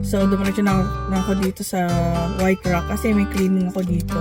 So, dumiretso na ako dito sa White Rock kasi may cleaning ako dito.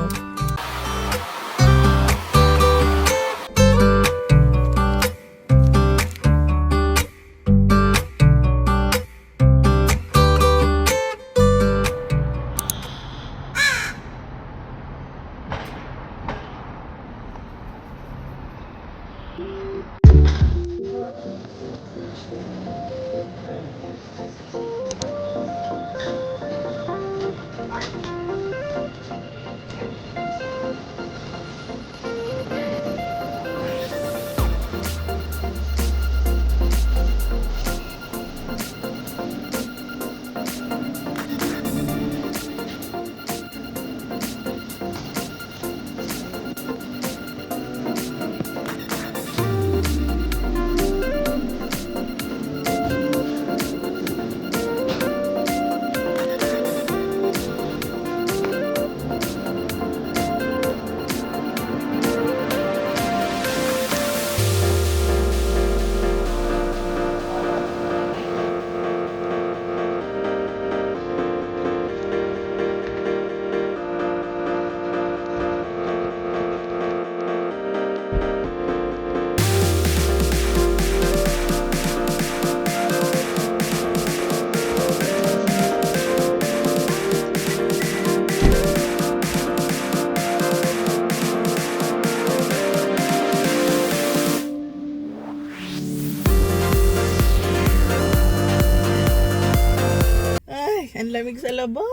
Ang lamig sa labas.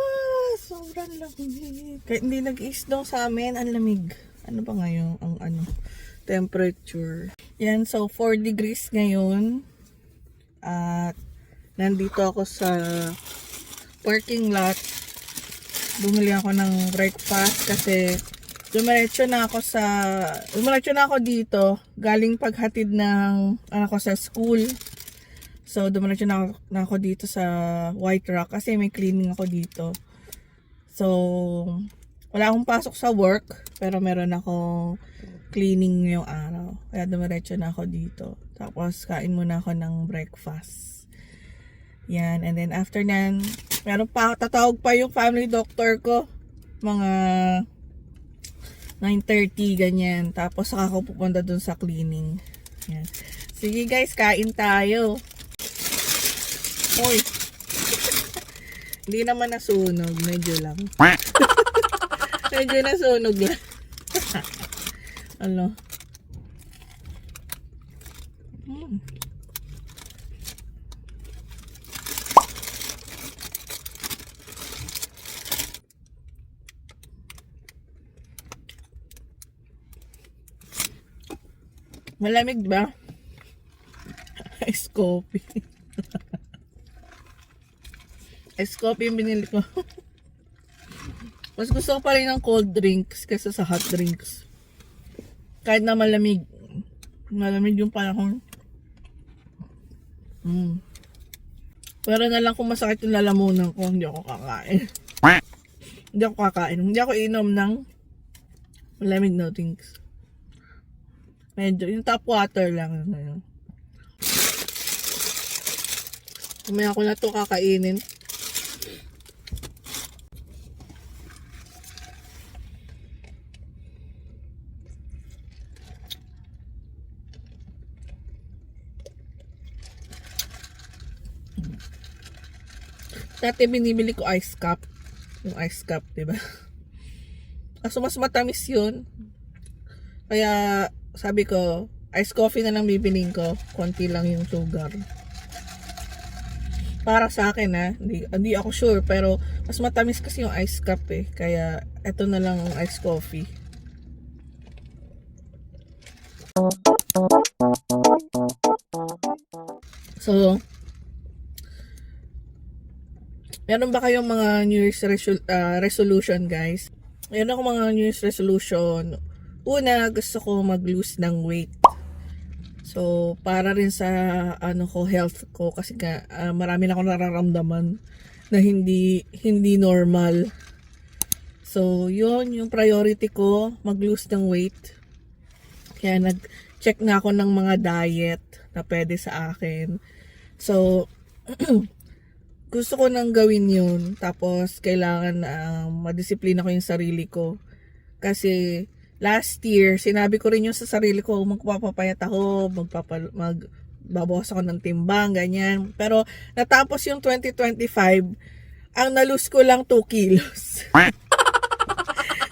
Sobrang lamig. Kahit hindi nag-i-snow sa amin, ang lamig. Ano ba ngayon ang temperature? Yan, so 4 degrees ngayon. At nandito ako sa parking lot. Bumili ako ng breakfast kasi dumiretso na ako dito galing paghatid ng anak ko sa school. So, dumiretso na ako dito sa White Rock kasi may cleaning ako dito. So, wala akong pasok sa work, pero meron akong cleaning ngayong araw. Kaya dumiretso na ako dito. Tapos, kain muna ako ng breakfast. Yan. And then, after nan, tatawag pa yung family doctor ko. Mga 9:30, ganyan. Tapos, saka ako pupunta dun sa cleaning. Yan. Sige guys, kain tayo. Hoy. Hindi naman nasunog, medyo lang. Medyo nasunog lang. Ano? Malamig ba? Ice coffee. Ice coffee yung binili ko. Mas gusto ko pa rin ng cold drinks kaysa sa hot drinks. Kahit na malamig. Malamig yung panahon. Pero na lang kung masakit yung lalamunan ko, hindi ako kakain. Hindi ako inom ng malamig na drinks. Medyo, yung tap water lang. Kumaya ko na to kakainin. Dati binibili ko ice cup. Yung ice cup, diba? Kaso mas matamis yun. Kaya sabi ko, ice coffee na lang bibiling ko. Konti lang yung sugar. Para sa akin hindi ako sure. Pero mas matamis kasi yung ice cup eh. Kaya eto na lang ang ice coffee. So, meron ba kayong mga New Year's resolution, guys? Meron ako mga New Year's resolution. Una, gusto ko mag-lose ng weight. So, para rin sa health ko kasi marami na akong nararamdaman na hindi normal. So, yun yung priority ko, mag-lose ng weight. Kaya nag-check na ako ng mga diet na pwede sa akin. So, gusto ko nang gawin yun. Tapos, kailangan madisiplina ko yung sarili ko. Kasi, last year, sinabi ko rin yung sa sarili ko, magpapapayat ako, magbabawas ako ng timbang, ganyan. Pero, natapos yung 2025, ang nalus ko lang 2 kilos.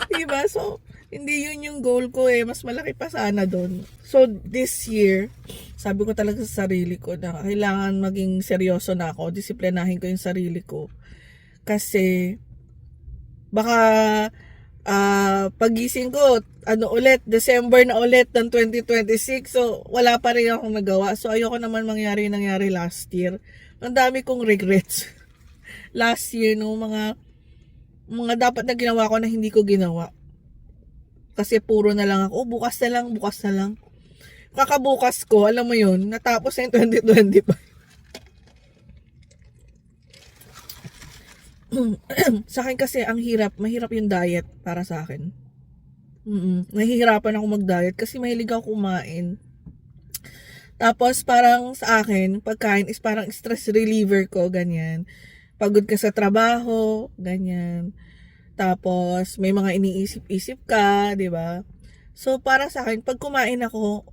Diba? So, hindi yun yung goal ko eh. Mas malaki pa sana doon. So, this year, sabi ko talaga sa sarili ko na kailangan maging seryoso na ako. Disiplinahin ko yung sarili ko. Kasi, baka pagising ko, December na ulit ng 2026. So, wala pa rin akong nagawa. So, ayoko naman nangyari last year. Ang dami kong regrets. Last year, no, mga dapat na ginawa ko na hindi ko ginawa. Kasi puro na lang ako, bukas na lang. Kakabukas ko, alam mo yun, natapos na yung 2025. Sa akin kasi, mahirap yung diet para sa akin. Nahihirapan ako mag-diet kasi mahilig ako kumain. Tapos parang sa akin, pagkain is parang stress reliever ko, ganyan. Pagod ka sa trabaho, ganyan. Tapos, may mga iniisip-isip ka, di ba? So, para sa akin, pag kumain ako,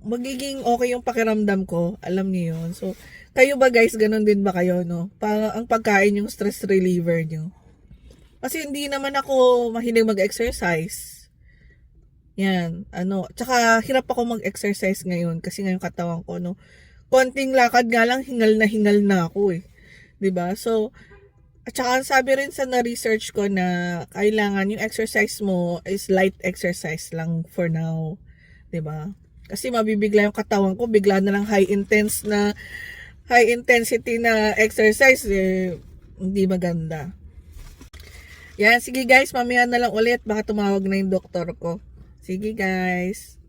magiging okay yung pakiramdam ko. Alam niyo yun. So, kayo ba guys, ganun din ba kayo, no? Ang pagkain yung stress reliever nyo. Kasi hindi naman ako mahilig mag-exercise. Yan, Tsaka, hirap ako mag-exercise ngayon kasi ngayong katawan ko, no? Konting lakad nga lang, hingal na ako eh. 'Di ba? So, at saka sabi rin sa na-research ko na kailangan yung exercise mo is light exercise lang for now. 'Di ba? Kasi mabibigla yung katawan ko, bigla na lang high intensity na exercise, hindi maganda. Yan, sige guys, mamaya na lang ulit, baka tumawag na yung doktor ko. Sige guys.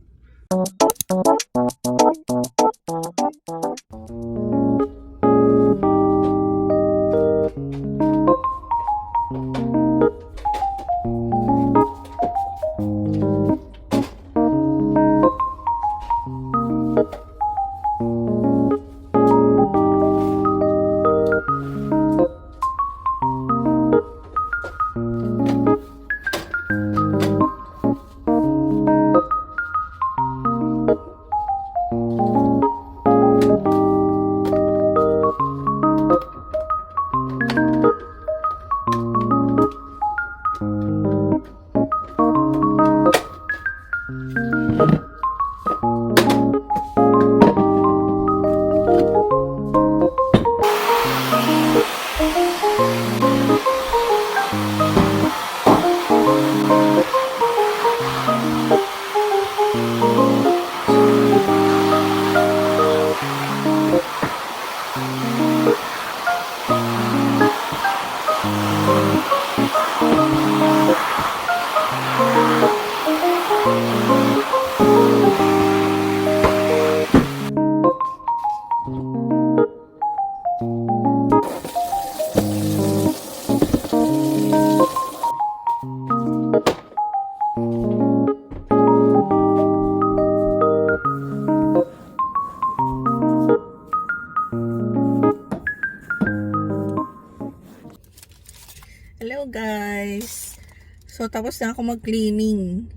Hello guys! So tapos na ako mag-cleaning.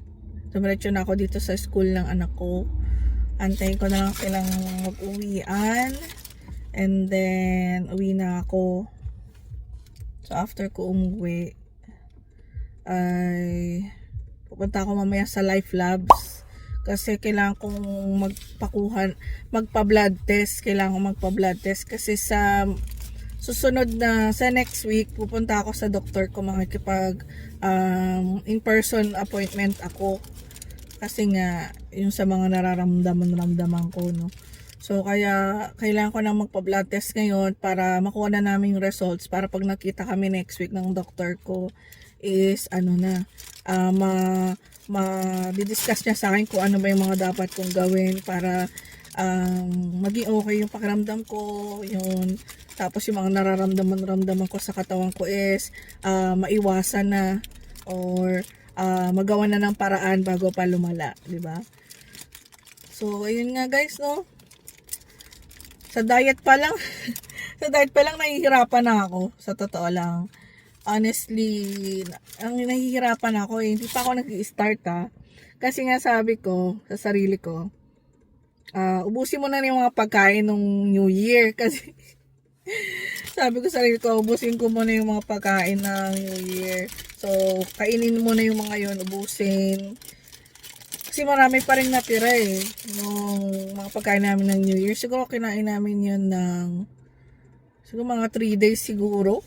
Dumiretso na ako dito sa school ng anak ko. Antayin ko na lang silang mag-uwian. And then uwi na ako. So after ko umuwi ay pupunta ako mamaya sa Life Labs. Kasi kailangan kong magpa-blood test. Kailangan kong magpa-blood test kasi sa susunod na sa next week pupunta ako sa doktor ko, makikipag in-person appointment ako kasi nga yung sa mga nararamdaman ko, no. So kaya kailangan ko na magpa-blood test ngayon para makuha na namin yung results para pag nakita kami next week ng doktor ko is ma-discuss niya sa akin kung ano ba yung mga dapat kong gawin para maging okay yung pakiramdam ko, yun. Tapos yung mga nararamdaman ko sa katawan ko is maiwasan na or magawa na ng paraan bago pa lumala, di ba? So ayun nga guys, no. Sa diet pa lang Sa diet pa lang nahihirapan na ako, sa totoo lang. Honestly, ang nahihirapan ako hindi pa ako nag-i-start Kasi nga sabi ko sa sarili ko, ubusin mo na yung mga pagkain ng New Year kasi sabi ko sa sarili ko, ubusin ko muna yung mga pagkain ng New Year. So, kainin mo na yung mga yun, ubusin. Kasi marami pa rin natira yung mga pagkain namin ng New Year. Siguro kinain namin yun ng siguro mga 3 days siguro.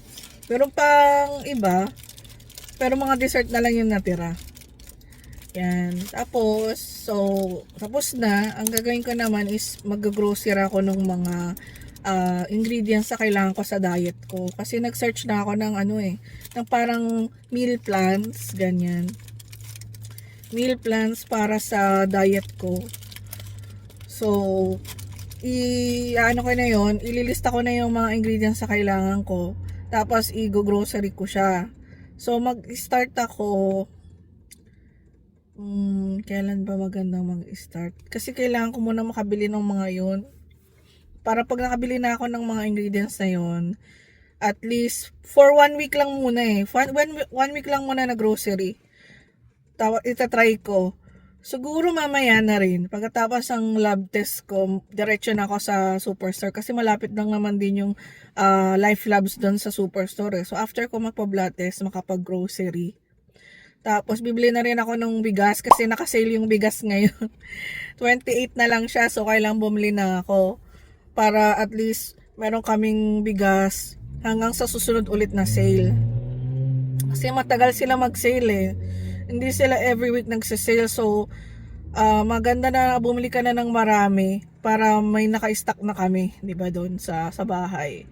Pero pang iba, pero mga dessert na lang yung natira. Yan. Tapos, tapos na. Ang gagawin ko naman is mag-grocery ako ng mga ingredients na kailangan ko sa diet ko. Kasi nag-search na ako ng ng parang meal plans, ganyan. Meal plans para sa diet ko. So, ko na yon, ililista ko na yung mga ingredients na kailangan ko. Tapos, i-grocery ko siya. So, mag-start ako. Kailan ba magandang mag-start? Kasi kailangan ko muna makabili ng mga yun. Para pag nakabili na ako ng mga ingredients na yun, at least, for 1 week lang muna 1 week lang muna na grocery. Itatry ko. Siguro mamaya na rin. Pagkatapos ang lab test ko, diretso na ako sa Superstore. Kasi malapit lang naman din yung Life Labs doon sa Superstore. So after ko magpa-blood test, makapag-grocery. Tapos bibili na rin ako ng bigas kasi naka-sale yung bigas ngayon. 28 na lang siya. So kailangan bumili na ako. Para at least meron kaming bigas hanggang sa susunod ulit na sale. Kasi matagal sila mag-sale Hindi sila every week nagsisale. So, maganda na bumili ka na ng marami para may naka-stock na kami, 'di ba, doon sa bahay.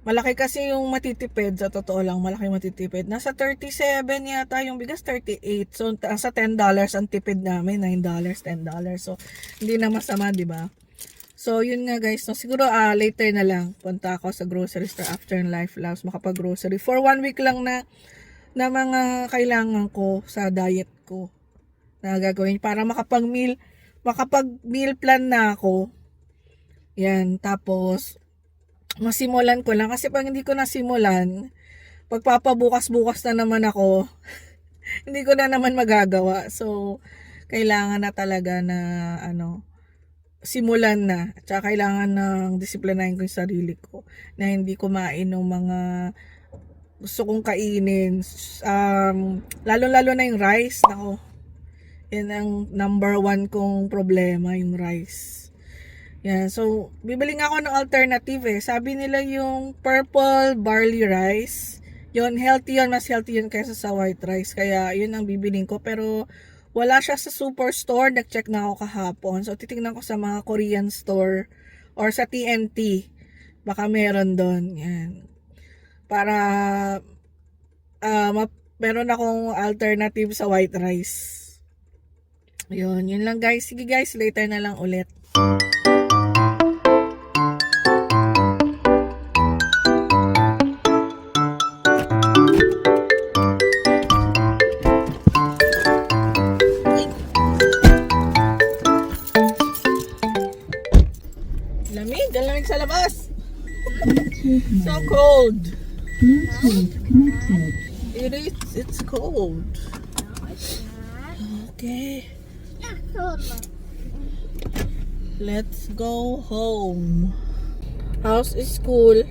Malaki kasi yung matitipid, sa totoo lang, malaki matitipid. Nasa 37 yata yung bigas, 38. So, nasa $10 ang tipid namin, $9, $10. So, hindi na masama, 'di ba? So, yun nga guys, no, siguro later na lang punta ako sa grocery store after Life Labs, makapag-grocery for 1 week lang na mga kailangan ko sa diet ko na gagawin para makapag-meal plan na ako. Yan, tapos masimulan ko lang kasi pag hindi ko nasimulan, pagpapabukas-bukas na naman ako, hindi ko na naman magagawa. So, kailangan na talaga na simulan na. At saka kailangan ng disiplinahin ko yung sarili ko na hindi kumain ng mga gusto kong kainin. Lalo-lalo na yung rice. Nako, yan ang number 1 kong problema, yung rice. Yan. So, bibili nga ako ng alternative Sabi nila yung purple barley rice, yun, healthy yun. Mas healthy yun kaysa sa white rice. Kaya, yun ang bibiling ko. Pero, wala siya sa Superstore. Nag-check na ako kahapon. So, titingnan ko sa mga Korean store or sa TNT. Baka meron doon. Yan. Para meron akong alternative sa white rice. Yun lang guys. Sige guys, later na lang ulit. Lamig sa labas. So cold. It's cold. Okay. Let's go home. How's school?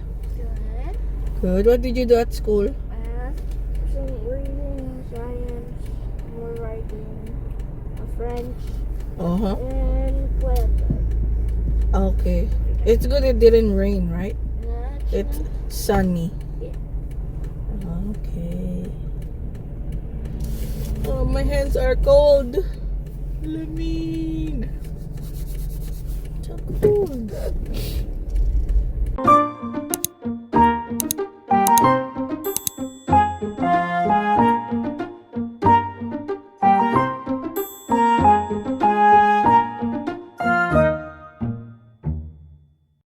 Good. What did you do at school? Some reading, science, more writing, French, and weather. Okay. It's good it didn't rain, right? It's sunny. Yeah. Okay. Oh, my hands are cold. Lamig. So cold.